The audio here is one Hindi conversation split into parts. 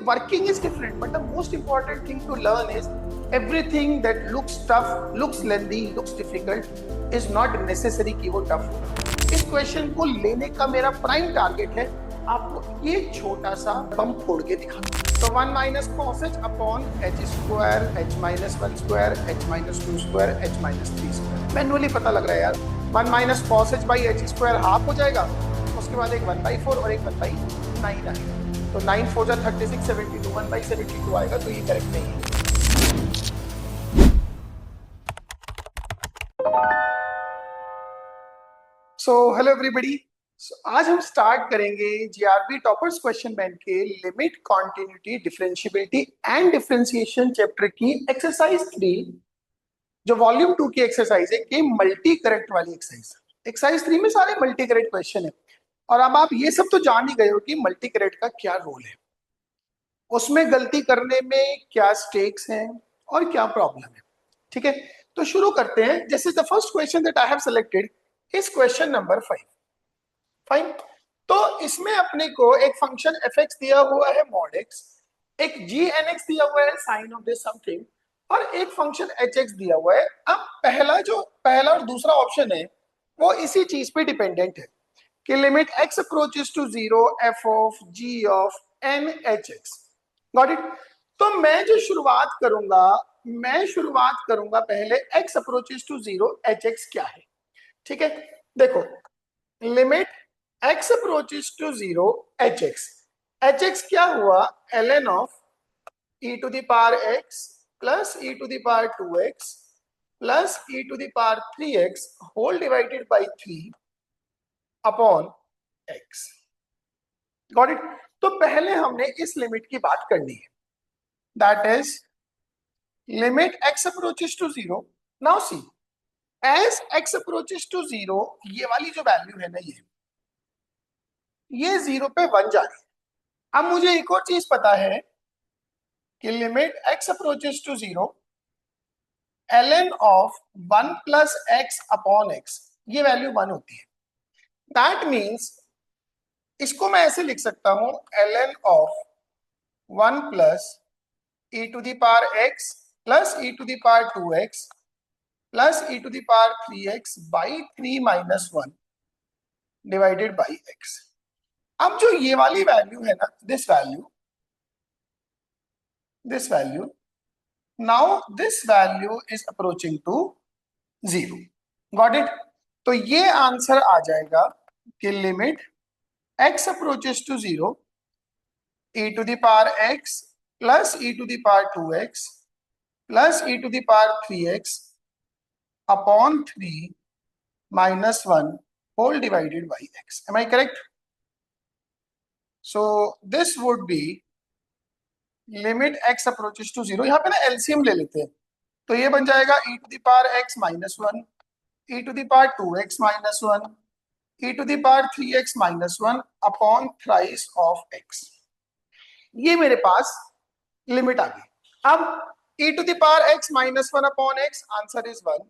working is different, but the most important thing to learn is everything that looks tough, looks lengthy, looks difficult is not necessary कि वो tough हो। इस क्वेश्चन को लेने का मेरा प्राइम टारगेट है आपको ये छोटा सा बम फोड़ के दिखाना। तो 1 minus cos h upon h square h minus 1 square h minus 2 square h minus 3 square. Manually पता लग रहा है यार 1 minus cos h by h square half हो जाएगा, उसके बाद एक 1/4 और एक 1/9 आएगा। तो 9 4 जा 36 72 1/72 आएगा, तो ये करेक्ट नहीं है। सो हेलो एवरीबॉडी, आज हम स्टार्ट करेंगे जीआरबी टॉपर्स क्वेश्चन बैंक के limit, continuity, differentiability and differentiation chapter की एक्सरसाइज 3 जो वॉल्यूम 2 की एक्सरसाइज है कि मल्टी करेक्ट वाली एक्सरसाइज। एक्सरसाइज 3 में सारे मल्टी करेक्ट क्वेश्चन है और अब आप ये सब तो जान ही गए हो कि मल्टी करेक्ट का क्या रोल है, उसमें गलती करने में क्या स्टेक्स हैं और क्या प्रॉब्लम है। ठीक है, तो शुरू करते हैं। जैसे the first question that I have selected is question number 5। Fine, तो इसमें अपने को एक फंक्शन fx दिया हुआ है mod x, एक gnx दिया हुआ है साइन ऑफ दिस समथिंग, और एक फंक्शन hx दिया हुआ है। अब पहला और दूसरा ऑप्शन है वो इसी चीज पे डिपेंडेंट है कि limit x approaches to 0 f of g of n hx। Got it. तो मैं शुरुआत करूंगा पहले x अप्रोचेस टू 0 hx क्या है। ठीक है, देखो limit x approaches to 0 hx क्या हुआ, ln of e to the power x plus e to the power 2x plus e to the power 3x whole divided by 3 upon x। Got it. तो पहले हमने इस लिमिट की बात करनी है, that is limit x approaches to 0। Now see, as x approaches to 0 ये वाली जो वैल्यू है ना, ये 0 पे 1 जा रही है। अब मुझे एक और चीज पता है कि limit x approaches to 0 ln of 1 plus x upon x, ये वैल्यू 1 होती है। दैट मीन्स इसको मैं ऐसे लिख सकता हूं, ln of 1 plus e to the power x plus e to the power 2x plus e to the power 3x by 3 minus 1 divided by x। अब जो ये वाली वैल्यू है ना, this value now this value is approaching to 0। Got it. तो ये आंसर आ जाएगा कि limit x approaches to 0 e to the power x plus e to the power 2x plus e to the power 3x upon 3 minus 1 whole divided by x। Am I correct? So this would be limit x approaches to 0। यहाँ पे ना एलसीएम ले लेते हैं, तो ये बन जाएगा e to the power x minus 1, e to the power 2x minus 1, e to the power 3x minus 1 upon thrice of x। ये मेरे पास लिमिट आ गई। अब e to the power x minus 1 upon x, answer is 1।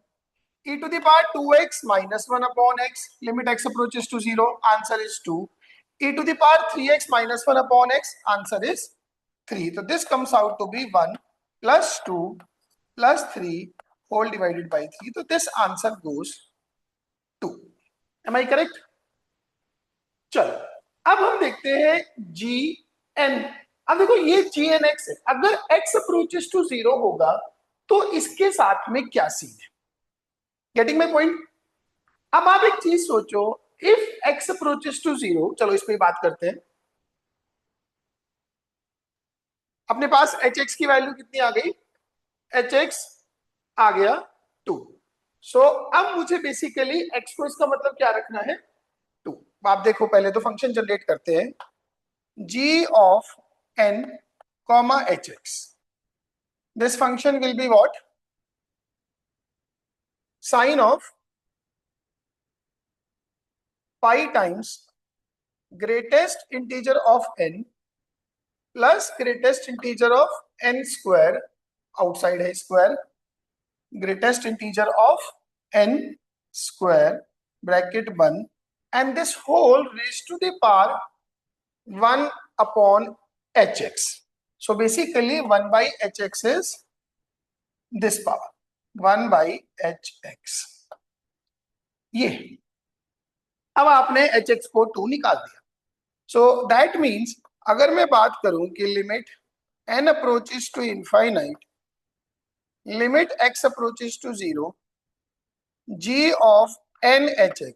e to the power 2x minus 1 upon x, limit x approaches to 0, answer is 2। e to the power 3x minus 1 upon x, answer is 3। So this comes out to be 1 plus 2 plus 3 whole divided by 3। So this answer goes 2। Am I correct? चलो अब हम देखते हैं gn। अब देखो ये gnx है, अगर x approaches to 0 होगा तो इसके साथ में क्या सीन है। Getting my point? अब आप एक चीज सोचो, इफ x अप्रोचेस टू 0, चलो इस पे बात करते हैं। अपने पास hx की वैल्यू कितनी आ गई, hx आ गया 2। सो अब मुझे बेसिकली x को इसका मतलब क्या रखना है, 2। आप देखो पहले तो फंक्शन जनरेट करते हैं, g of n comma hx, this function will be what, sine of pi times greatest integer of n plus greatest integer of n square, outside है square, greatest integer of n square bracket 1 and this whole raised to the power 1 upon hx। So basically 1 by hx is this power, 1 by hx। ये अब आपने hx को 2 निकाल दिया। सो दैट मीन्स अगर मैं बात करूं कि limit n approaches to infinite, limit x approaches to 0, g of n hx,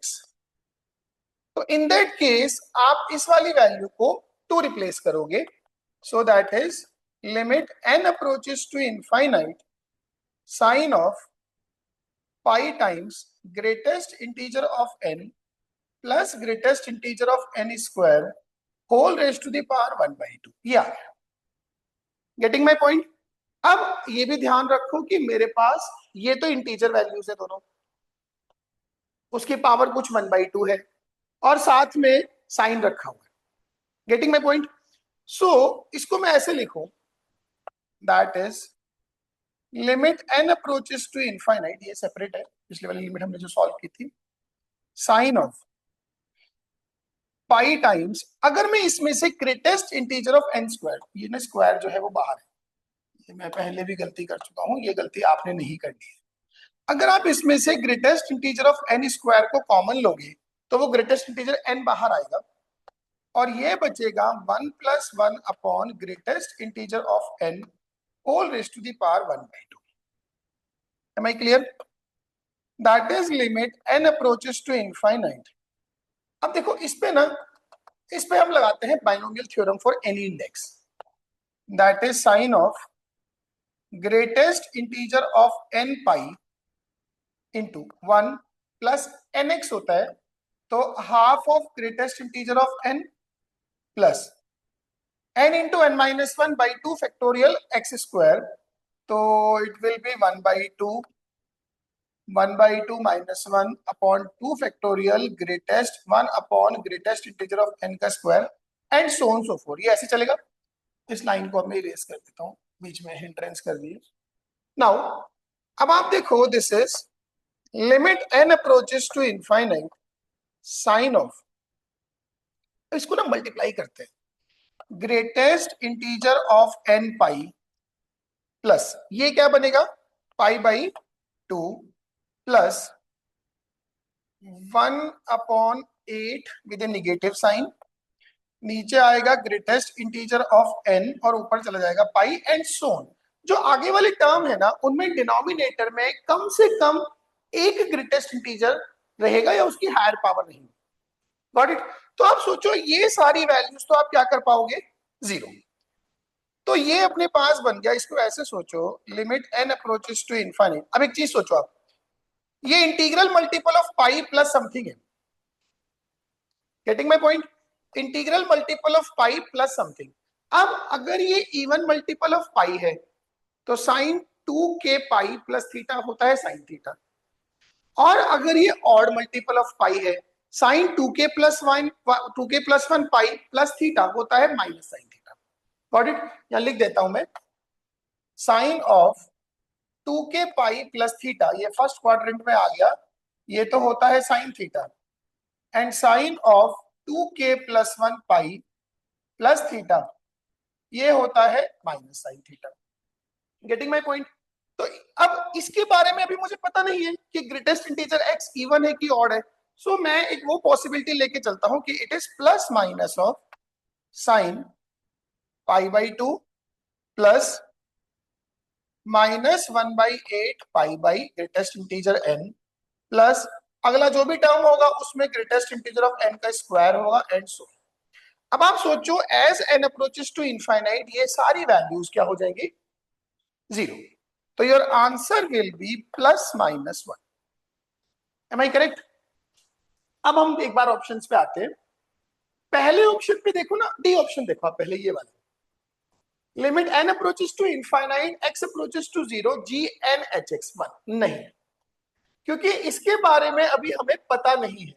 तो इन दैट केस आप इस वाली वैल्यू को 2 रिप्लेस करोगे। So that is limit n approaches to infinite sine of pi times greatest integer of n plus greatest integer of n square whole raise to the power 1/2। ये आ गया। Getting my point. अब ये भी ध्यान रखो कि मेरे पास ये तो इंटीजर वैल्यूज है दोनों, उसकी पावर कुछ 1/2 है और साथ में साइन रखा हुआ है। Getting my point. सो इसको मैं ऐसे लिखूं, that is limit n approaches to infinite, ये सेपरेट है, पिछले वाली लिमिट हमने जो सॉल्व की थी, साइन ऑफ पाई टाइम्स, अगर मैं इसमें से greatest integer of n square, ये ना स्क्वायर जो है वो बाहर है, ये मैं पहले भी गलती कर चुका हूं, ये गलती आपने नहीं करनी है। अगर आप इसमें से greatest integer of n square को कॉमन लोगे तो वो ग्रेटेस्ट इंटीजर n बाहर आएगा और ये बचेगा 1 + 1 upon greatest integer of n whole raise to the power 1/2। Am I clear? That is limit n approaches to infinite। अब देखो इस पे हम लगाते हैं binomial theorem for any index, that is sine of greatest integer of n pi into 1 plus nx होता है, तो half of greatest integer of n plus n into n-1/2 factorial x square, तो it will be 1/2 -1 upon 2 factorial greatest 1 upon greatest integer of n का square and so on so forth. ये ऐसे चलेगा। इस लाइन को अब मैं इरेज कर देता हूँ, बीच में हिंड्रेंस कर दिए। नाउ अब आप देखो, this is limit n approaches to infinite sine of, इसको ना मल्टीप्लाई करते हैं, greatest integer of n pi plus ये क्या बनेगा π/2 plus 1/8 with a negative sign, नीचे आएगा ग्रेटेस्ट इंटीजर ऑफ n और ऊपर चला जाएगा पाई एंड सोन। जो आगे वाली टर्म है ना, उनमें डिनोमिनेटर में कम से कम एक ग्रेटेस्ट इंटीजर रहेगा या उसकी हायर पावर रहेगी। Got it? तो आप सोचो ये सारी वैल्यूज तो आप क्या कर पाओगे, 0। तो ये अपने पास बन गया। इसको ऐसे सोचो, limit n approaches to infinite. अब एक चीज सोचो आप, ये integral multiple of pi plus something है। Getting my point? Integral multiple of pi plus something. अब अगर ये इवन मल्टीपल ऑफ पाई है तो sign 2k pi plus theta होता है साइन थीटा, और अगर ये ऑड मल्टीपल ऑफ पाई है, sign 2k + 1 pi plus theta होता है minus sine theta. Got it? यहां लिख देता हूं मैं, sine of 2k pi plus theta, ये फर्स्ट क्वाड्रेंट में आ गया, ये तो होता है sine theta, and sine of 2k + 1 pi plus theta, ये होता है minus sine theta. Getting my point? तो अब इसके बारे में अभी मुझे पता नहीं है कि ग्रेटेस्ट इंटीजर x इवन है कि ऑड है। सो मैं एक वो पॉसिबिलिटी लेके चलता हूं कि it is plus minus of sine π/2 plus -1/8 pi by greatest integer n plus अगला जो भी टर्म होगा उसमें ग्रेटेस्ट इंटीजर ऑफ n का स्क्वायर होगा एंड सो। अब आप सोचो, as n approaches to infinite ये सारी वैल्यूज क्या हो जाएंगी, 0। तो your answer will be +-1। Am I correct? अब हम एक बार ऑप्शंस पे आते हैं। पहले ऑप्शन पे देखो ना, डी ऑप्शन देखो आप पहले, ये वाला limit n approaches to infinite x approaches to 0 gn hx1 नहीं, क्योंकि इसके बारे में अभी हमें पता नहीं है।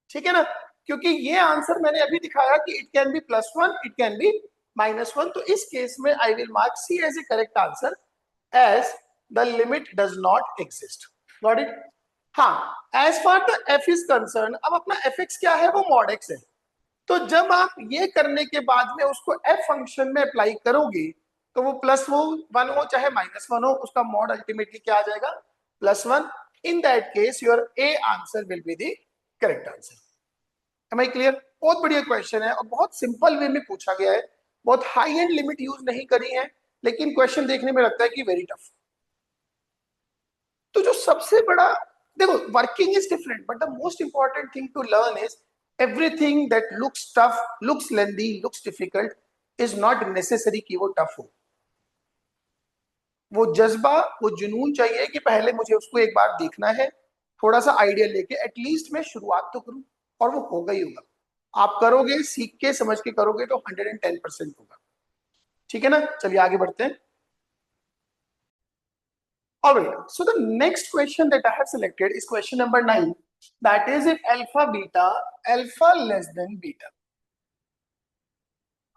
ठीक है ना? क्योंकि ये आंसर मैंने अभी दिखाया कि it can be +1, it can be -1। तो इस केस में I will mark C as a correct answer as the limit does not exist. Got it? हाँ, as far the f is concerned, अब अपना fx क्या है, वो mod x है। तो जब आप ये करने के बाद में उसको एफ फंक्शन में अप्लाई करोगे तो वो प्लस वो वन हो चाहे माइनस वन हो, उसका मॉड अल्टीमेटली क्या आ जाएगा, +1. In that case your a answer will be the correct answer. Am I clear? बहुत बढ़िया क्वेश्चन है और बहुत सिंपल वे में पूछा गया है, बहुत हाई एंड लिमिट यूज नहीं करी है, लेकिन क्वेश्चन देखने में लगता है कि वेरी टफ. तो जो सबसे बड़ा, देखो working is different but the most important thing to learn is everything that looks tough, looks lengthy, looks difficult is not necessary कि वो टफ हो. वो जज्बा, वो जुनून चाहिए कि पहले मुझे उसको एक बार देखना है, थोड़ा सा आइडिया लेके एटलीस्ट मैं शुरुआत तो करूं, और वो होगा ही होगा. आप करोगे, सीख के समझ के करोगे तो 110% होगा. ठीक है ना? चलिए आगे बढ़ते हैं. Alright, so the next question that I have selected is question number 9. That is, if alpha less than beta,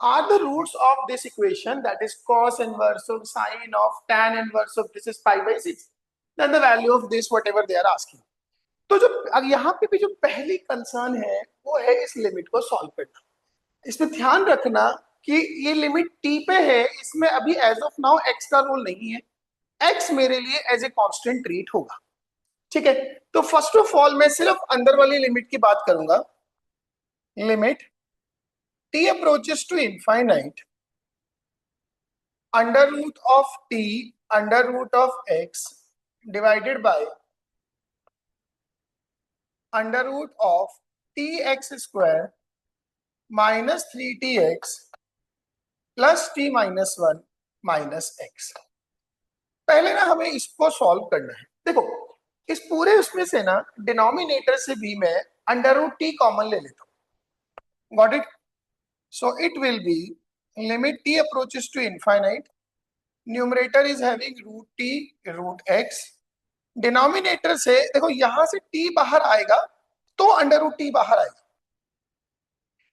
are the roots of this equation, that is cos inverse of sine of tan inverse of this is pi by 6, then the value of this whatever they are asking. तो जो अब यहाँ पे भी जो पहली कंसर्न है वो है इस लिमिट को सॉल्व करना. इसमें ध्यान रखना कि ये लिमिट टी पे है, इसमें अभी एज ऑफ नाउ एक्स का रोल नहीं है, एक्स मेरे लिए एज ए कांस्टेंट ट्रीट होगा. ठीक है, तो फर्स्ट ऑफ ऑल मैं सिर्फ अंदर वाली लिमिट की बात करूंगा. Limit t approaches to infinite under root of t under root of x divided by under root of t x square minus 3tx plus t minus 1 minus x. पहले ना हमें इसको सॉल्व करना है. देखो इस पूरे उसमें से ना डिनोमिनेटर से भी मैं अंडर रूट टी कॉमन ले लेता हूं. Got it? So it will be limit t approaches to infinite, numerator is having root t root x. Denominator से देखो यहां से टी बाहर आएगा तो अंडर रूट टी बाहर आएगा.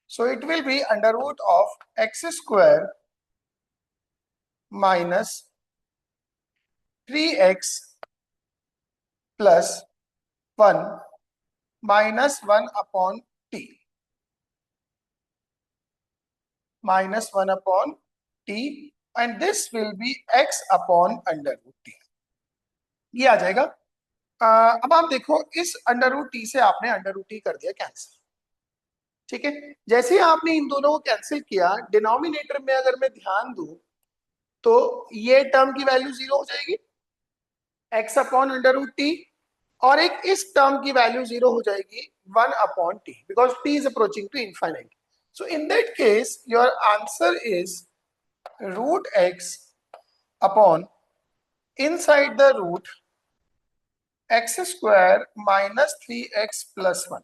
So it will be under root of x square minus 3x plus 1 minus 1 upon t, minus 1 upon t, and this will be x upon under root t. ये आ जाएगा. अब आप देखो इस अंडर रूट टी से आपने अंडर रूट टी कर दिया कैंसिल. ठीक है, जैसे ही आपने इन दोनों को कैंसिल किया, डिनोमिनेटर में अगर मैं ध्यान दूं तो ये टर्म की वैल्यू 0 हो जाएगी, x upon under root t, और एक इस टर्म की वैल्यू 0 हो जाएगी 1 upon t, because t is approaching to infinite. So in that case your answer is root x upon inside the root x square minus 3x plus 1.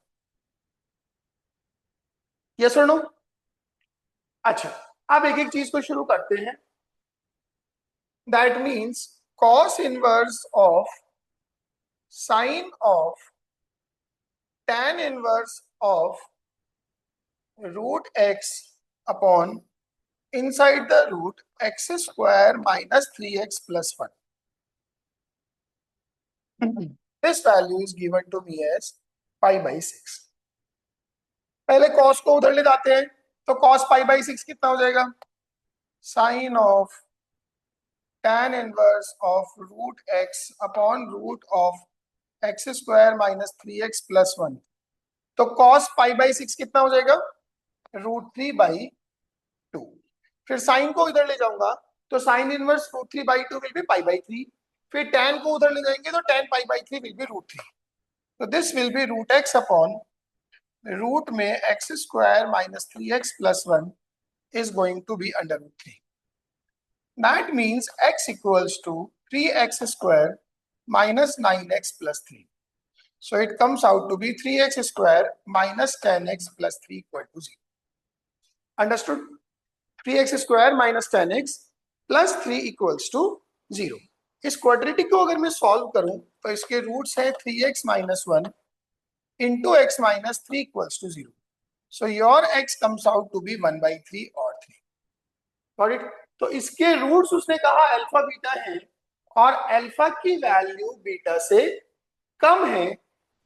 yes or no? अच्छा, अब एक एक चीज को शुरू करते हैं. That means cos inverse of sine of tan inverse of root x upon inside the root x square minus 3x plus 1. This value is given to me as pi by 6. पहले cos को उधर ले जाते हैं, तो cos pi by 6 कितना हो जाएगा, sine of tan inverse of root x upon root of x square minus 3x plus 1. तो cos pi by 6 कितना हो जाएगा, √3/2. फिर साइन को इधर ले जाऊंगा तो sine inverse √3/2 will be pi by 3. फिर tan को उधर ले जाएंगे तो tan pi by 3 will be √3. तो this will be root x upon root में x square minus 3x plus 1 is going to be under root 3. That means x equals to 3x square minus 9x plus 3. So it comes out to be 3x square minus 10x plus 3 equal to 0. Understood? 3x square minus 10x plus 3 equals to 0. इस क्वाड्रेटिक को अगर मैं सॉल्व करूं तो इसके रूट्स है 3x minus 1 into x minus 3 equals to 0. So your x comes out to be 1/3 or 3. Got it? तो इसके रूट्स उसने कहा अल्फा बीटा है और अल्फा की वैल्यू बीटा से कम है.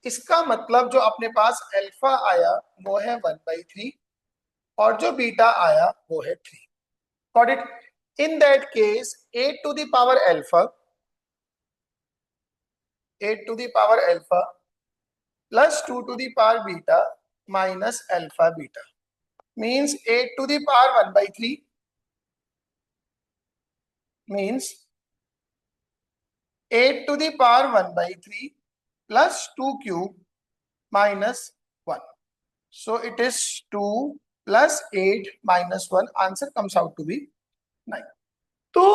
इसका मतलब जो अपने पास अल्फा आया वो है 1/3 और जो बीटा आया वो है 3। Got it? In that case 8 to the power alpha, 8 to the power alpha plus 2 to the power beta minus alpha beta means 8 to the power 1 by 3 means 8 to the power 1 by 3 plus 2 cube minus 1. So it is 2 plus 8 minus 1. Answer comes out to be 9. तो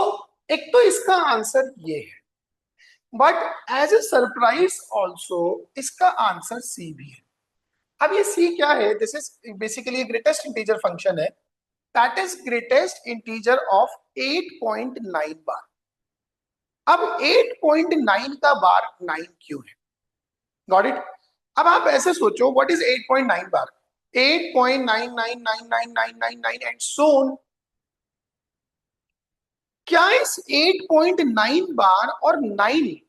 एक तो इसका आंसर ये है, but as a surprise also इसका आंसर सी भी है। अब ये सी क्या है? This is basically greatest integer function है, that is greatest integer of 8.9 bar. अब 8.9 का बार 9 क्यों है? Got it? अब आप ऐसे सोचो, what is 8.9 bar? 8.9999999 and so on. क्या इस 8.9 बार और 9,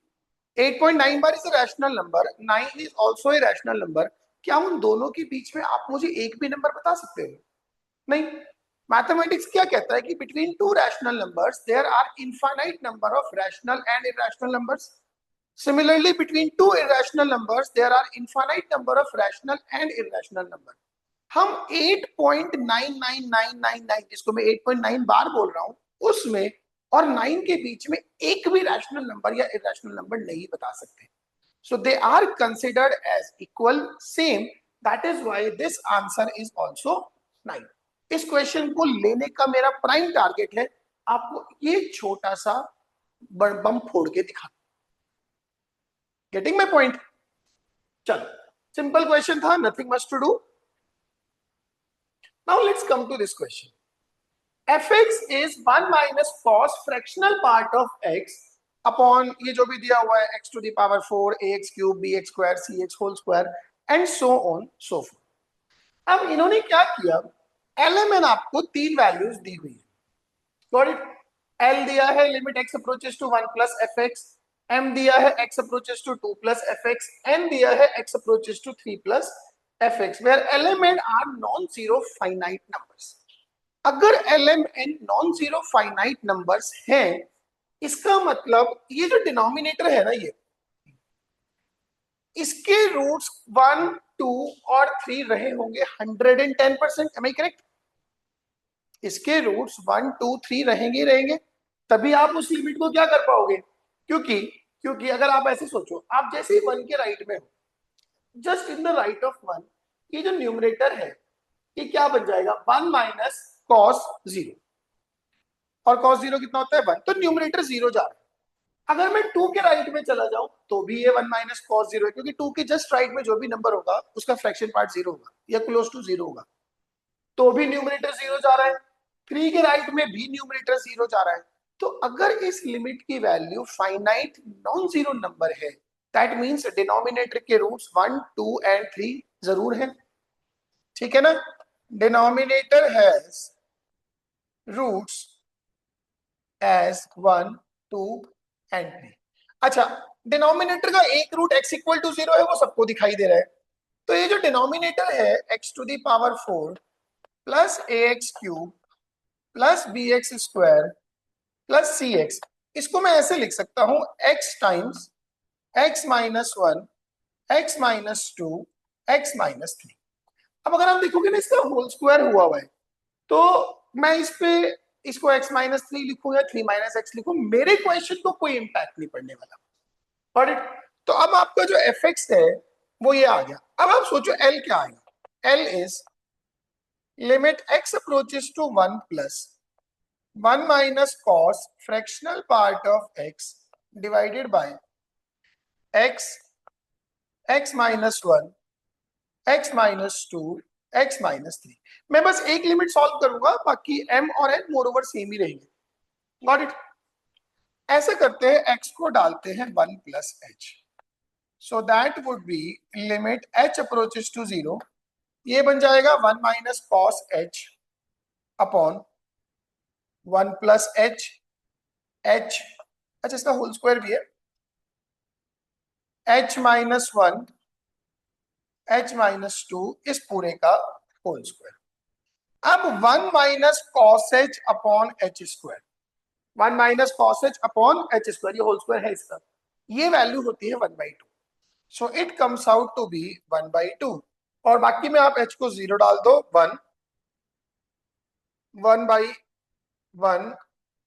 8.9 bar is a rational number, 9 is also a rational number, क्या उन दोनों के बीच में आप मुझे एक भी नंबर बता सकते हो? नहीं। मैथमेटिक्स क्या कहता है कि between two rational numbers there are infinite number of rational and irrational numbers. Similarly, between two irrational numbers, there are infinite number of rational and irrational number. हम 8.99999 जिसको मैं 8.9 बार बोल रहा हूं उसमें और 9 के बीच में एक भी रैशनल नंबर या इरैशनल नंबर नहीं बता सकते। So they are considered as equal, same. That is why this answer is also 9. इस क्वेश्चन को लेने का मेरा प्राइम टारगेट है आपको ये छोटा सा बम फोड़ के दिखा। Getting my point? चलो, सिंपल क्वेश्चन था, nothing much to do. Now let's come to this question. fx is 1 minus cos fractional part of x अपॉन ये जो भी दिया हुआ है x to the power 4 ax cube bx square cx whole square and so on so forth. अब इन्होंने क्या किया, lmn आपको तीन वैल्यूज दी हुई है। Got it? l दिया है limit x approaches to 1 plus fx, m दिया है x approaches to 2 plus fx, n दिया है x approaches to 3 plus fx, where lmn are non zero finite numbers. अगर lmn non zero finite numbers हैं, इसका मतलब ये जो डिनोमिनेटर है ना, ये इसके रूट्स 1, 2 और 3 रहे होंगे 110%। Am I correct? इसके रूट्स 1, 2, 3 रहेंगे रहेंगे, तभी आप उस लिमिट को क्या कर पाओगे। क्योंकि क्योंकि अगर आप ऐसे सोचो, आप जैसे ही 1 के राइट में हो, just in the right of 1, ये जो न्यूमरेटर है ये क्या बन जाएगा, 1 माइनस कॉस 0, और कॉस 0 कितना होता है 1, तो न्यूमरेटर 0 जा रहा है। अगर मैं 2 के राइट में चला जाऊं तो भी ये 1 माइनस कॉस 0 है, क्योंकि 2 के जस्ट राइट में जो भी नंबर होगा उसका फ्रैक्शन पार्ट 0 होगा या क्लोज टू 0 होगा, तो भी न्यूमरेटर 0 जा रहा है। 3 के राइट में भी न्यूमरेटर 0 जा रहा है। तो अगर इस लिमिट की value finite non zero number है, दैट मींस डिनोमिनेटर के रूट्स 1, 2 एंड 3 जरूर है। ठीक है ना? Denominator has roots as 1, 2 and 3। अच्छा, डिनोमिनेटर का एक रूट x इक्वल टू 0 है, वो सबको दिखाई दे रहा है। तो ये जो डिनोमिनेटर है x to the power 4 plus ax cube plus bx square plus cx, इसको मैं ऐसे लिख सकता हूं x times x minus 1 x minus 2 x minus 3। अब अगर आप देखोगे ना, इसका होल स्क्वायर हुआ है, तो मैं इस पे इसको x माइनस 3 लिखूं या 3 माइनस एक्स लिखूं, मेरे क्वेश्चन को कोई इंपैक्ट नहीं पड़ने वाला। Got it? तो अब आपका जो fx है वो ये आ गया। अब आप सोचो l क्या आएगा। l is limit x approaches to 1 plus 1 minus cos fractional part of x divided by x, x minus 1, x minus 2, x minus 3। मैं बस एक लिमिट सॉल्व करूंगा, बाकी m और n मोर ओवर सेम ही रहेंगे। Got it? ऐसे करते हैं, x को डालते हैं 1 plus h, so that would be limit h approaches to 0, ये बन जाएगा 1 minus cos h upon 1 plus h, h, अच्छा इसका होल स्क्वायर भी है, h माइनस 1, h माइनस 2, इस पूरे का होल स्क्वायर। अब 1 minus cos h upon h square, 1 minus cos h upon h square, ये होल स्क्वायर है इसका, ये वैल्यू होती है 1/2, so it comes out to be 1/2, और बाकी में आप एच को 0 डाल दो, 1, 1/1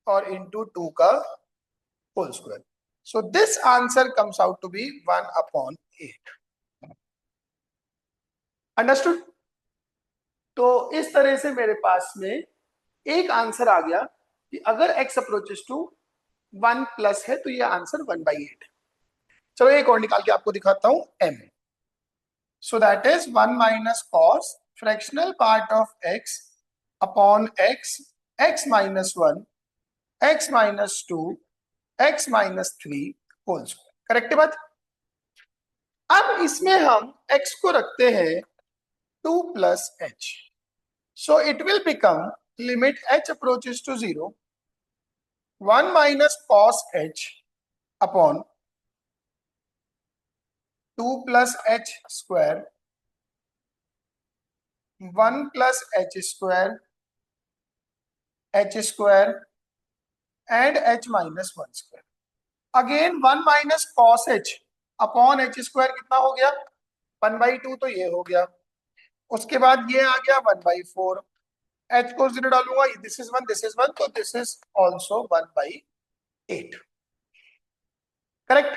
और इंटू 2 का whole square, so this answer comes out to be 1/8। Understood? तो इस तरह से मेरे पास में एक आंसर आ गया कि अगर x अप्रोचेस टू 1 प्लस है तो ये आंसर 1/8 है। चलो एक और निकाल के आपको दिखाता हूं, m, so that is 1 minus cos fractional part of x upon x, x minus 1, x minus 2, x minus 3 whole square. Correct बात? अब इसमें हम x को रखते हैं 2 plus h, so it will become limit h approaches to 0, 1 minus cos h upon 2 plus h square, 1 plus h square and h minus 1 square. Again 1 minus cos h upon h square कितना हो गया? 1/2, तो ये हो गया। उसके बाद ये आ गया 1/4, h को 0 डालूंगा, दिस इज 1, दिस इज 1, तो दिस इज ऑल्सो 1/8। करेक्ट?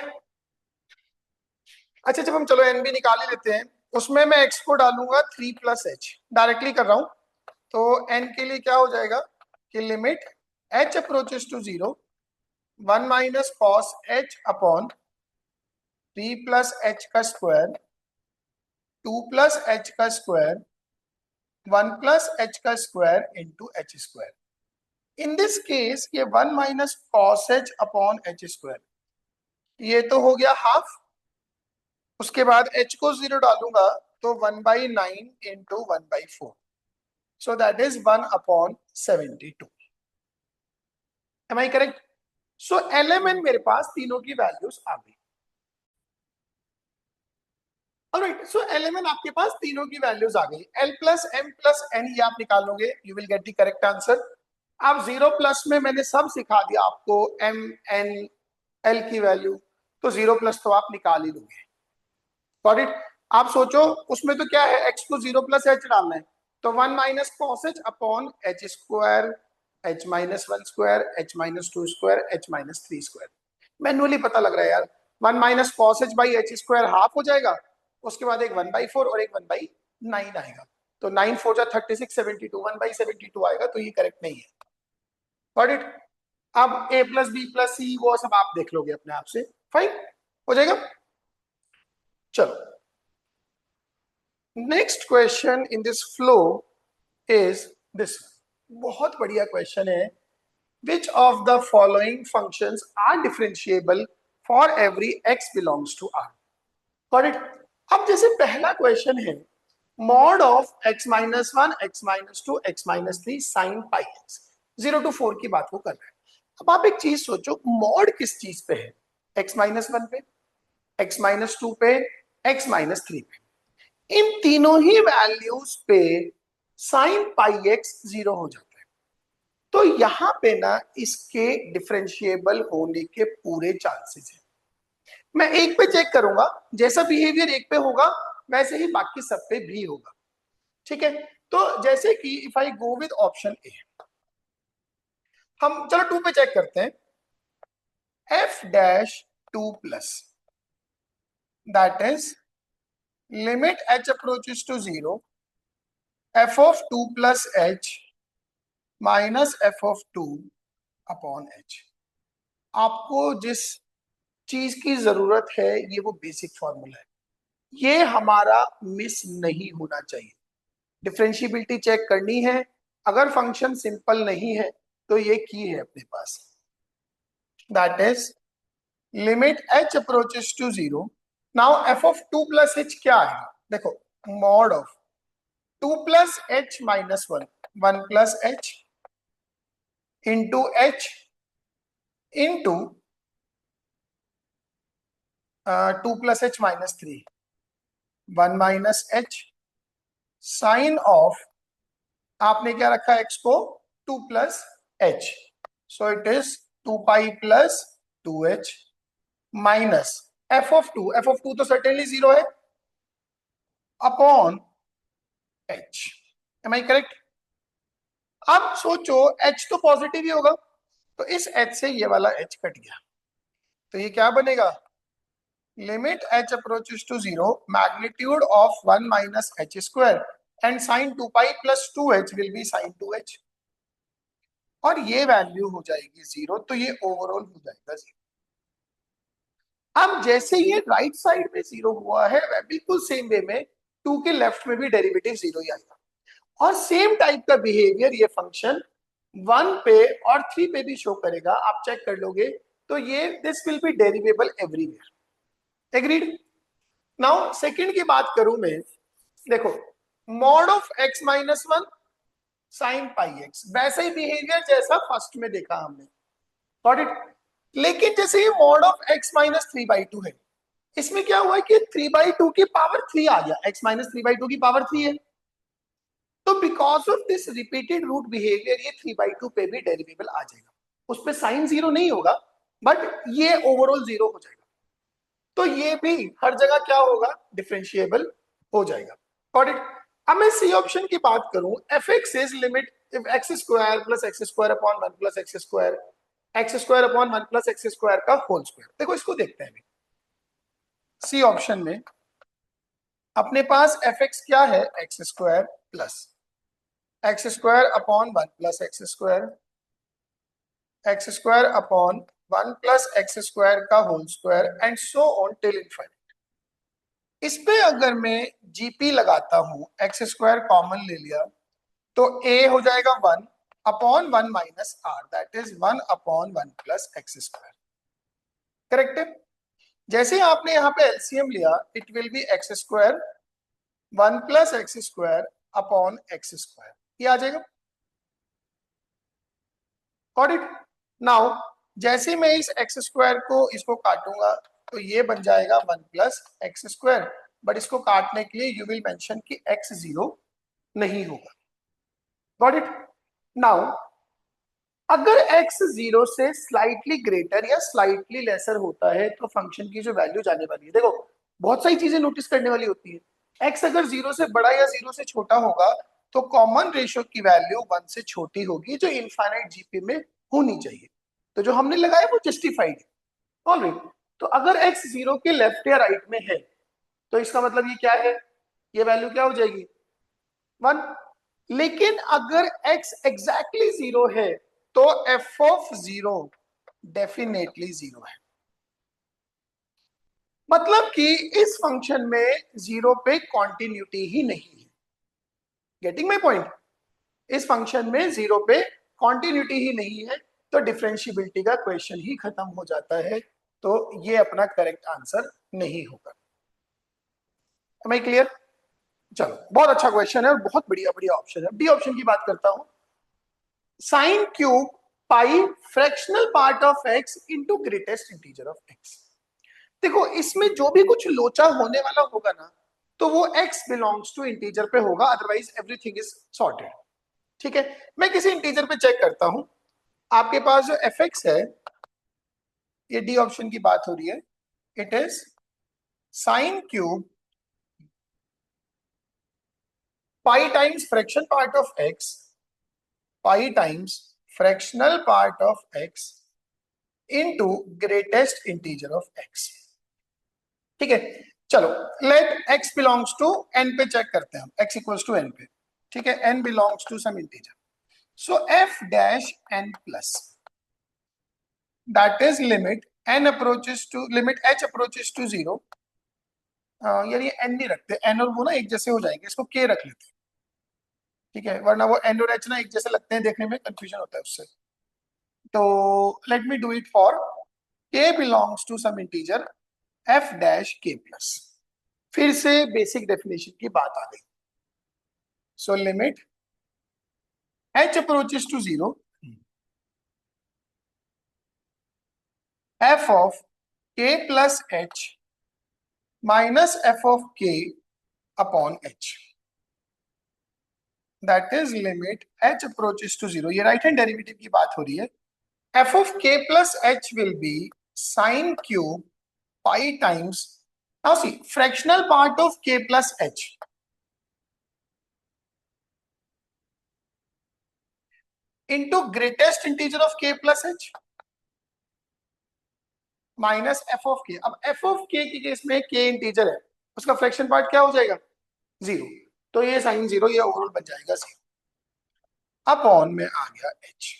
अच्छा, जब हम चलो एन भी निकाल ही लेते हैं, उसमें मैं x को डालूंगा 3 प्लस एच, डायरेक्टली कर रहा हूं, तो n के लिए क्या हो जाएगा कि limit h approaches to 0, 1 minus cos h upon 3 plus h का स्क्वायर, 2 प्लस एच का स्क्वायर, 1 प्लस एच का square into h square. In this case ये 1 minus cos h upon h square, ये तो हो गया हाफ, उसके बाद h को 0 डालूंगा तो 1/9 into 1/4, so that is 1/72। Am I correct? So LMN मेरे पास तीनों की वैल्यूज आ गई। ऑलराइट, सो LMN आपके पास तीनों की वैल्यूज आ गई। L plus M plus N ये आप निकाल लोगे, you will get the correct answer. आप 0 प्लस में मैंने सब सिखा दिया आपको, M N L की वैल्यू, तो 0 प्लस तो आप निकाल ही लोगे। Got it? आप सोचो उसमें तो क्या है, x को 0 प्लस एच डालना है, तो 1 minus cos h upon h square, H minus 1 square, H minus 2 square, H minus 3 square. Manually पता लग रहा है यार, 1 minus cos H by H square half हो जाएगा, उसके बाद एक 1/4 और एक 1/9 आएगा, तो 9 4 जा 36, 72, 1/72 आएगा, तो ये करेक्ट नहीं है। Got it? अब a प्लस बी प्लस सी वो सब आप देख लोगे अपने आप से, फाइन हो जाएगा। चलो, next question in this flow is this, बहुत बढ़िया क्वेश्चन है। Which of the following functions are differentiable for every x belongs to r? Got it? अब जैसे पहला क्वेश्चन है, mod of x minus 1, x minus 2, x minus 3 sine pi x, 0 to 4 की बात वो कर रहा है। अब आप एक चीज सोचो, मॉड किस चीज पे है? x माइनस 1 पे, x माइनस 2 पे, x माइनस 3 पे। इन तीनों ही वैल्यूज पे साइन पाई एक्स 0 हो जाता है, तो यहां पे ना इसके डिफरेंशिएबल होने के पूरे चांसेस हैं। मैं एक पे चेक करूंगा, जैसा बिहेवियर एक पे होगा वैसे ही बाकी सब पे भी होगा। ठीक है, तो जैसे कि if I go with option a, हम चलो 2 पे चेक करते हैं, f dash 2 plus, that is limit h approaches to 0, f of 2 plus h minus f of 2 upon h. आपको जिस चीज की जरूरत है ये वो बेसिक फॉर्मूला है, ये हमारा मिस नहीं होना चाहिए। डिफरेंशिएबिलिटी चेक करनी है, अगर फंक्शन सिंपल नहीं है तो ये की है अपने पास, that is limit h approaches to 0। Now f of 2 plus h क्या आएगा, देखो, mod of 2 plus h minus 1, 1 plus h into h into 2 plus h minus 3, 1 minus h sine of आपने क्या रखा x को 2 plus h, so it is 2 pi plus 2h minus f of two तो सर्टेनली जीरो है upon h। M I correct? अब सोचो h तो पॉजिटिव ही होगा, तो इस h से ये वाला h कट गया, तो ये क्या बनेगा? Limit h approaches to zero magnitude of 1 minus h square and sine 2 pi plus 2h will be sine 2h, और ये वैल्यू हो जाएगी जीरो, तो ये ओवरऑल हो जाएगा जीरो। अब जैसे ये राइट साइड में जीरो हुआ है, बिल्कुल सेम वे में टू के लेफ्ट में भी डेरिवेटिव जीरो ही आएगा, और सेम टाइप का बिहेवियर ये फंक्शन 1 पे और 3 पे भी शो करेगा। आप चेक कर लोगे तो ये this will be derivable everywhere. Agreed? Now second की बात करूं मैं, देखो mod of x minus one sine pi x, वैसा ही बिहेवियर जैसा फर्स्ट में देखा हमने, गॉट इट? लेकिन जैसे ये mod of x minus three by two है, इसमें क्या हुआ कि 3/2 की पावर 3 आ गया, x माइनस 3/2 की पावर 3 है, तो because of this repeated root behaviour ये 3/2 पे भी डेरिवेबल आ जाएगा। उस पे साइन जीरो नहीं होगा, बट ये ओवरऑल जीरो हो जाएगा, तो ये भी हर जगह क्या होगा? डिफरेंशिएबल हो जाएगा। Got it? अब मैं सी ऑप्शन की बात करूं, F x is limit if x square plus x square upon one plus x square upon one plus x square का होल स्क्वायर। देखो इसको देखते हैं, सी ऑप्शन में अपने पास एफ एक्स क्या है? X square plus x square upon one plus x square upon one plus x square का whole square and so on till infinity. इस पे अगर मैं जीपी लगाता हूं, एक्स स्क्वायर कॉमन ले लिया, तो ए हो जाएगा one upon one minus r, that is one upon one plus x square. Correct है? जैसे आपने यहाँ पे एलसीएम लिया, it will be x square one plus x square upon x square, ये आ जाएगा। Got it? नाउ जैसे मैं इस एक्स स्क्वायर को इसको काटूंगा, तो ये बन जाएगा one plus x square, but इसको काटने के लिए यू विल मेंशन कि एक्स जीरो नहीं होगा। Got it? नाउ अगर x जीरो से स्लाइटली ग्रेटर या स्लाइटली लेसर होता है, तो फंक्शन की जो वैल्यू जाने वाली है, देखो बहुत सारी चीजें नोटिस करने वाली होती है। x अगर जीरो से बड़ा या जीरो से छोटा होगा, तो कॉमन रेशियो की वैल्यू वन से छोटी होगी, जो इनफाइनाइट जीपी में होनी चाहिए, तो जो हमने लगाया वो जस्टिफाइड है। ऑलराइट, तो अगर x जीरो के लेफ्ट या राइट में है, तो इसका मतलब ये क्या है? ये वैल्यू क्या हो जाएगी? वन। लेकिन अगर x एग्जैक्टली जीरो है, तो F of zero definitely zero है, मतलब कि इस फंक्शन में जीरो पे कॉन्टिन्यूटी ही नहीं है। Getting my point? इस फंक्शन में जीरो पे कॉन्टिन्यूटी ही नहीं है, तो डिफरेंशियबिलिटी का क्वेश्चन ही खत्म हो जाता है, तो ये अपना करेक्ट आंसर नहीं होगा। Am I clear? चलो, बहुत अच्छा क्वेश्चन है और बहुत बढ़िया बढ़िया ऑप्शन है। डी ऑप्शन की बात करता हूं, sign cube pi fractional part of x into greatest integer of x. देखो इसमें जो भी कुछ लोचा होने वाला होगा ना, तो वो x बिलोंग्स टू इंटीजर पे होगा, अदरवाइज एवरीथिंग इज सॉर्टेड। ठीक है, मैं किसी इंटीजर पे चेक करता हूं। आपके पास जो एफ एक्स है, ये डी ऑप्शन की बात हो रही है, it is sine cube pi times fraction part of x, pi times fractional part of x into greatest integer of x. ठीक है, चलो let x belongs to n पे चेक करते हैं हम, x इक्वल्स टू n पे। ठीक है, n belongs to some integer, so f dash n plus, that is limit n approaches to limit h approaches to zero. यार ये n नहीं रखते, n और वो ना एक जैसे हो जाएंगे, इसको k रख लेते हैं। ठीक है, वरना वो n और h ना एक जैसे लगते हैं, देखने में कंफ्यूजन होता है उससे। तो let me do it for k belongs to some integer f dash k plus. फिर से बेसिक डेफिनेशन की बात आ गई, so limit h approaches to zero, f of k plus h minus f of k upon h, that is limit h approaches to 0, ये राइट हैंड डेरिवेटिव की बात हो रही है। f of k plus h will be sin cube pi times, now see fractional part of k plus h into greatest integer of k plus h minus f of k। अब f of k के केस में k इंटीजर है, उसका फ्रैक्शन पार्ट क्या हो जाएगा, 0, तो ये साइन 0, ये ओवरऑल बन जाएगा 0 अपॉन में आ गया h,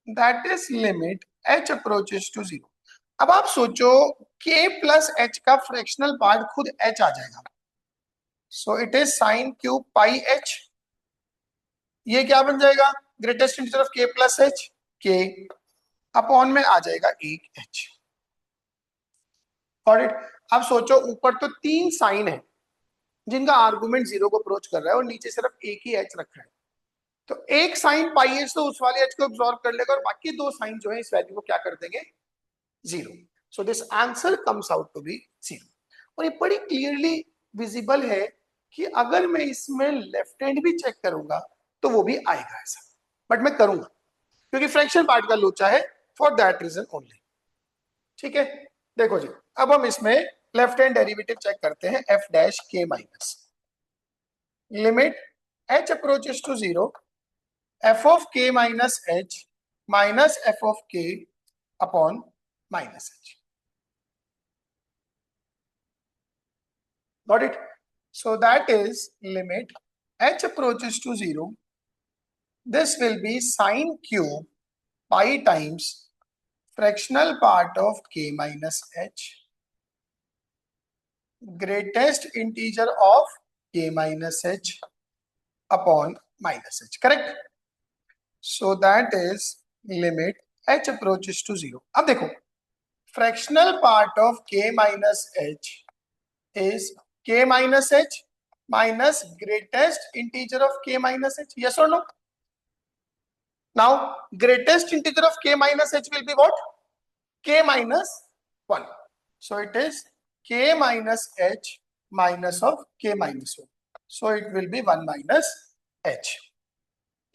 that is limit h approaches to 0। अब आप सोचो k प्लस h का फ्रैक्शनल पार्ट खुद h आ जाएगा, so it is sine cube pi h, ये क्या बन जाएगा, greatest integer of k plus h k upon में आ जाएगा एक h। Got it. अब सोचो ऊपर तो 3 साइन है जिनका आर्गुमेंट 0 को अप्रोच कर रहा है और नीचे सिर्फ एक ही h रखा है, तो एक साइन पाई h तो उस वाले h को एब्सॉर्ब कर लेगा और बाकी 2 साइन जो है इस वैल्यू को क्या कर देंगे, 0। So this answer comes out to be 0। और ये बड़ी क्लियरली विजिबल है कि अगर मैं इसमें लेफ्ट हैंड भी चेक करूंगा तो वो भी आएगा ऐसा, बट मैं करूंगा क्योंकि फ्रैक्शन पार्ट का लोचा है, फॉर दैट रीजन ओनली। ठीक है, देखो जी, अब हम इसमें लेफ्ट हैंड डेरिवेटिव चेक करते हैं, f dash k minus limit h approaches to 0 f of k minus h minus f of k upon minus h। Got it? So that is limit h approaches to 0. This will be sine cube pi times fractional part of k minus h, greatest integer of k minus h upon minus h. Correct? So that is limit h approaches to 0. अब देखो fractional part of k minus h is k minus h minus greatest integer of k minus h. Yes or no? Now greatest integer of k minus h will be what? K minus 1. So it is k minus h minus of k minus 1. So it will be 1 minus h.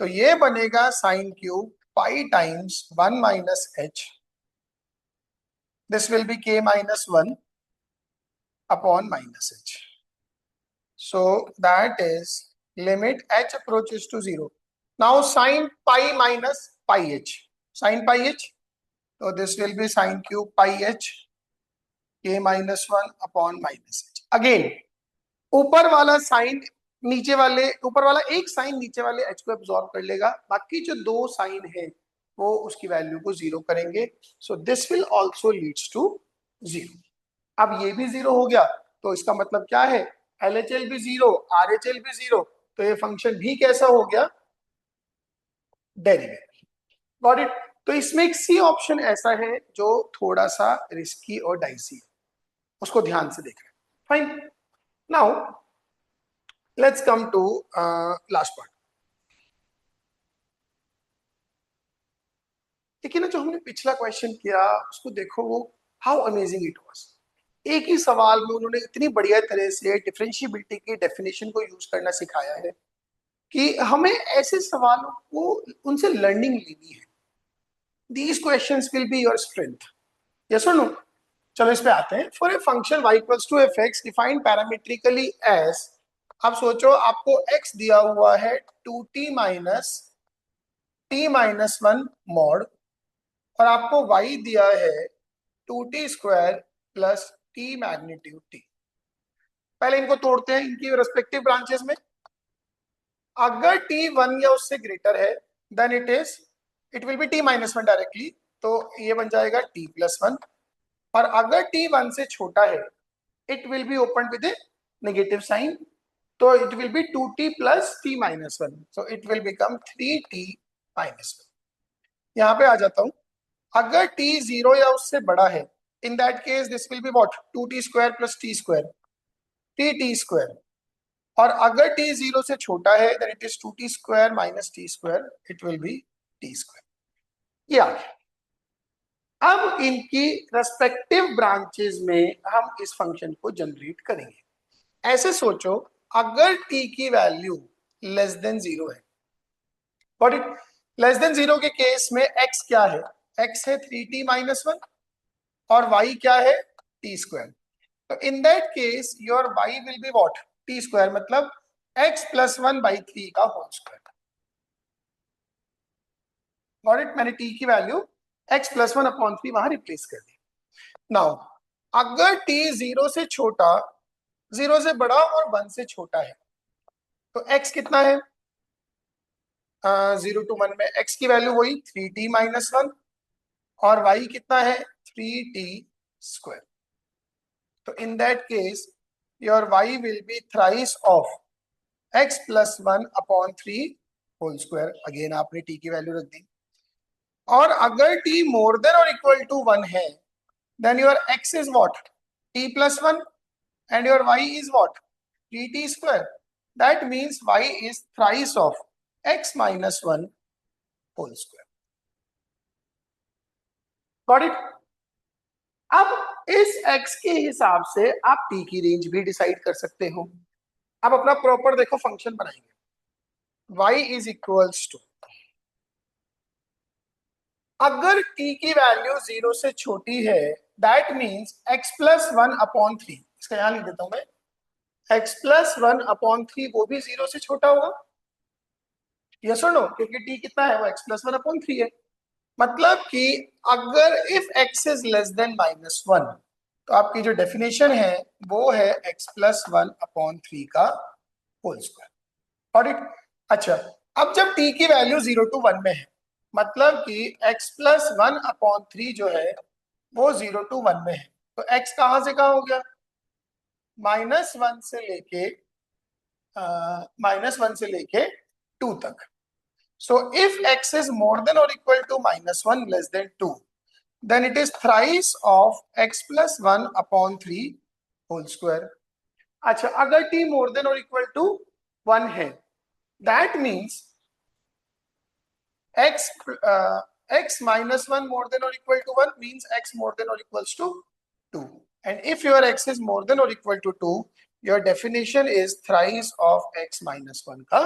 तो ये बनेगा sign cube pi times 1 minus h. This will be k minus 1 upon minus h. So that is limit h approaches to 0. Now sin pi minus pi h. Sin pi h. So this will be sin cube pi h k minus 1 upon minus h. Again, ऊपर वाला साइन नीचे वाले, ऊपर वाला एक साइन नीचे वाले h को एब्सॉर्ब कर लेगा, बाकी जो 2 साइन है वो उसकी वैल्यू को 0 करेंगे। So this will also leads to 0। अब ये भी 0 हो गया तो इसका मतलब क्या है, LHL भी 0, RHL भी 0, तो ये फंक्शन भी कैसा हो गया, डेरिवेटिव। Got it. तो इसमें एक सी ऑप्शन ऐसा है जो थोड़ा सा रिस्की और डाइसी है, उसको ध्यान से देखना। Fine, now let's come to last part. देखिए ना, जो हमने पिछला क्वेश्चन किया उसको देखो, वो हाउ अमेजिंग इट वाज। एक ही सवाल में उन्होंने इतनी बढ़िया तरह से डिफरेंशिएबिलिटी की डेफिनेशन को यूज करना सिखाया है कि हमें ऐसे सवालों को उनसे लर्निंग लेनी है। These questions will be your strength. Yes or no? चलो इस पे आते हैं। For a function y equals to f x defined parametrically as, अब सोचो आपको x दिया हुआ है 2t minus t minus 1 mod और आपको y दिया है 2t square plus t magnitude t। पहले इनको तोड़ते हैं इनकी रेस्पेक्टिव ब्रांचेस में। अगर t 1 या उससे ग्रेटर है then it will be t minus 1 directly, तो ये बन जाएगा t प्लस 1। और अगर t 1 से छोटा है it will be open with a negative sign, तो it will be 2t plus t minus 1, so it will become 3t minus 1। यहाँ पे आ जाता हूं, अगर t 0 या उससे बड़ा है in that case this will be what, 2t square plus t square, 3t square. और अगर t 0 से छोटा है then it is 2t square minus t square, it will be t square. ये आ गया। अब इनकी रेस्पेक्टिव ब्रांचेस में हम इस फंक्शन को जनरेट करेंगे। ऐसे सोचो, अगर t की वैल्यू लेस देन जीरो है। Got it? Less than zero के केस में x क्या है? x है 3t माइनस वन और y क्या है? t square. तो in that case your y will be what? t square, मतलब x plus one by three का होल स्क्वायर। Got it? मैंने t की value x plus one upon three वहां रिप्लेस कर दी। नाउ अगर t जीरो से छोटा, जीरो से बड़ा और वन से छोटा है तो x कितना है? जीरो टू वन में x की वैल्यू वही 3t माइनस वन और y कितना है? 3t square. तो in that case your y will be thrice of x plus one upon three whole square. Again आपने t की वैल्यू रख दी। और अगर t मोर देन और इक्वल टू वन है then your x is what? t plus 1 and your y is what? 3t square. That means y is thrice of x minus 1 whole square. Got it? अब इस x के हिसाब से आप t की रेंज भी डिसाइड कर सकते हो। अब अपना प्रॉपर देखो फंक्शन बनाएंगे। y is equals to, अगर t की वैल्यू जीरो से छोटी है that means x plus one upon three, इसका यहां लिख देता हूं मैं, x plus one upon three वो भी जीरो से छोटा होगा। यस और नो? क्योंकि t कितना है? वो x plus one upon three है। मतलब कि अगर if x is less than minus one तो आपकी जो डेफिनेशन है वो है x plus one upon three का होल स्क्वायर। और अच्छा, अब जब t की वैल्यू जीरो टू वन में है मतलब कि x plus one upon three जो है वो जीरो टू वन में है, तो x कहां से कहां हो गया? माइनस वन से लेके टू तक। So if x is more than or equal to minus 1 less than 2, then it is thrice of x plus 1 upon 3 whole square. अच्छा, अगर t more than or equal to 1 है, that means x minus 1 more than or equal to 1 means x more than or equals to 2. And if your x is more than or equal to 2, your definition is thrice of x minus 1 का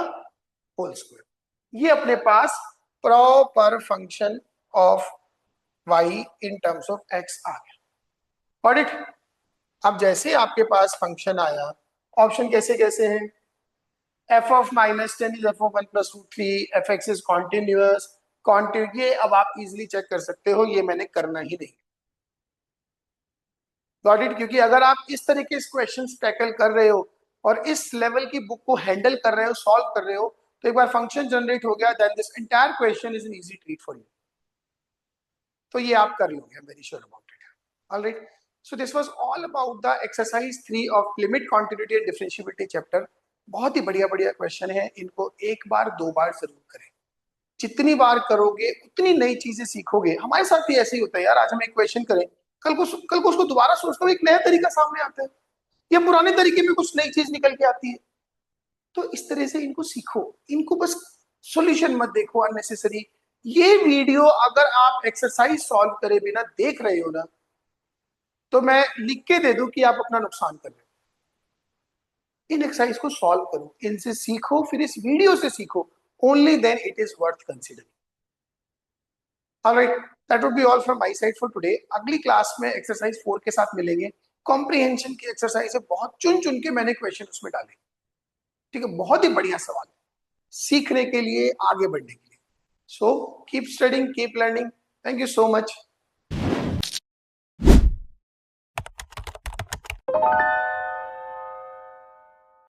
whole square. ये अपने पास proper function of y in terms of x आ गया। Got it? अब जैसे आपके पास फंक्शन आया, ऑप्शन कैसे कैसे हैं? f of minus ten is f of one plus root three, f x is continuous, ये अब आप इजिली चेक कर सकते हो, ये मैंने करना ही नहीं। Got it? क्योंकि अगर आप इस तरह के क्वेश्चन टैकल कर रहे हो और इस लेवल की बुक को हैंडल कर रहे हो, सॉल्व कर रहे हो, तो एक बार फंक्शन जनरेट हो गया then this entire question is an easy treat for you. तो ये आप कर लोगे, I am very sure about it. Alright, so this was all about the exercise 3 of limit continuity and differentiability chapter. बहुत ही बढ़िया बढ़िया क्वेश्चन है, इनको एक बार दो बार जरूर करें। जितनी बार करोगे उतनी नई चीजें सीखोगे। हमारे साथ भी ऐसे ही होता है यार, आज हम एक क्वेश्चन करें, कल को उसको दोबारा सोचते हुए एक नया तरीका सामने आता है या पुराने तरीके में कुछ नई चीज निकल के आती है। तो इस तरह से इनको सीखो, इनको बस सॉल्यूशन मत देखो अननेसेसरी। ये वीडियो अगर आप एक्सरसाइज सॉल्व करे बिना देख रहे हो ना, तो मैं लिख के दे दूं कि आप अपना नुकसान कर रहे हो। इन एक्सरसाइज को सॉल्व करो, इनसे सीखो, फिर इस वीडियो से सीखो, only then it is worth considering. Alright, that would be all from my side for today. अगली क्लास में एक्सरसाइज 4 के साथ मिलेंगे। कॉम्प्रिहेंशन की एक्सरसाइज है, बहुत चुन चुन के मैंने क्वेश्चन उसमें डाले। ठीक है, बहुत ही बढ़िया सवाल है सीखने के लिए, आगे बढ़ने के लिए। So keep studying, keep learning. Thank you so much.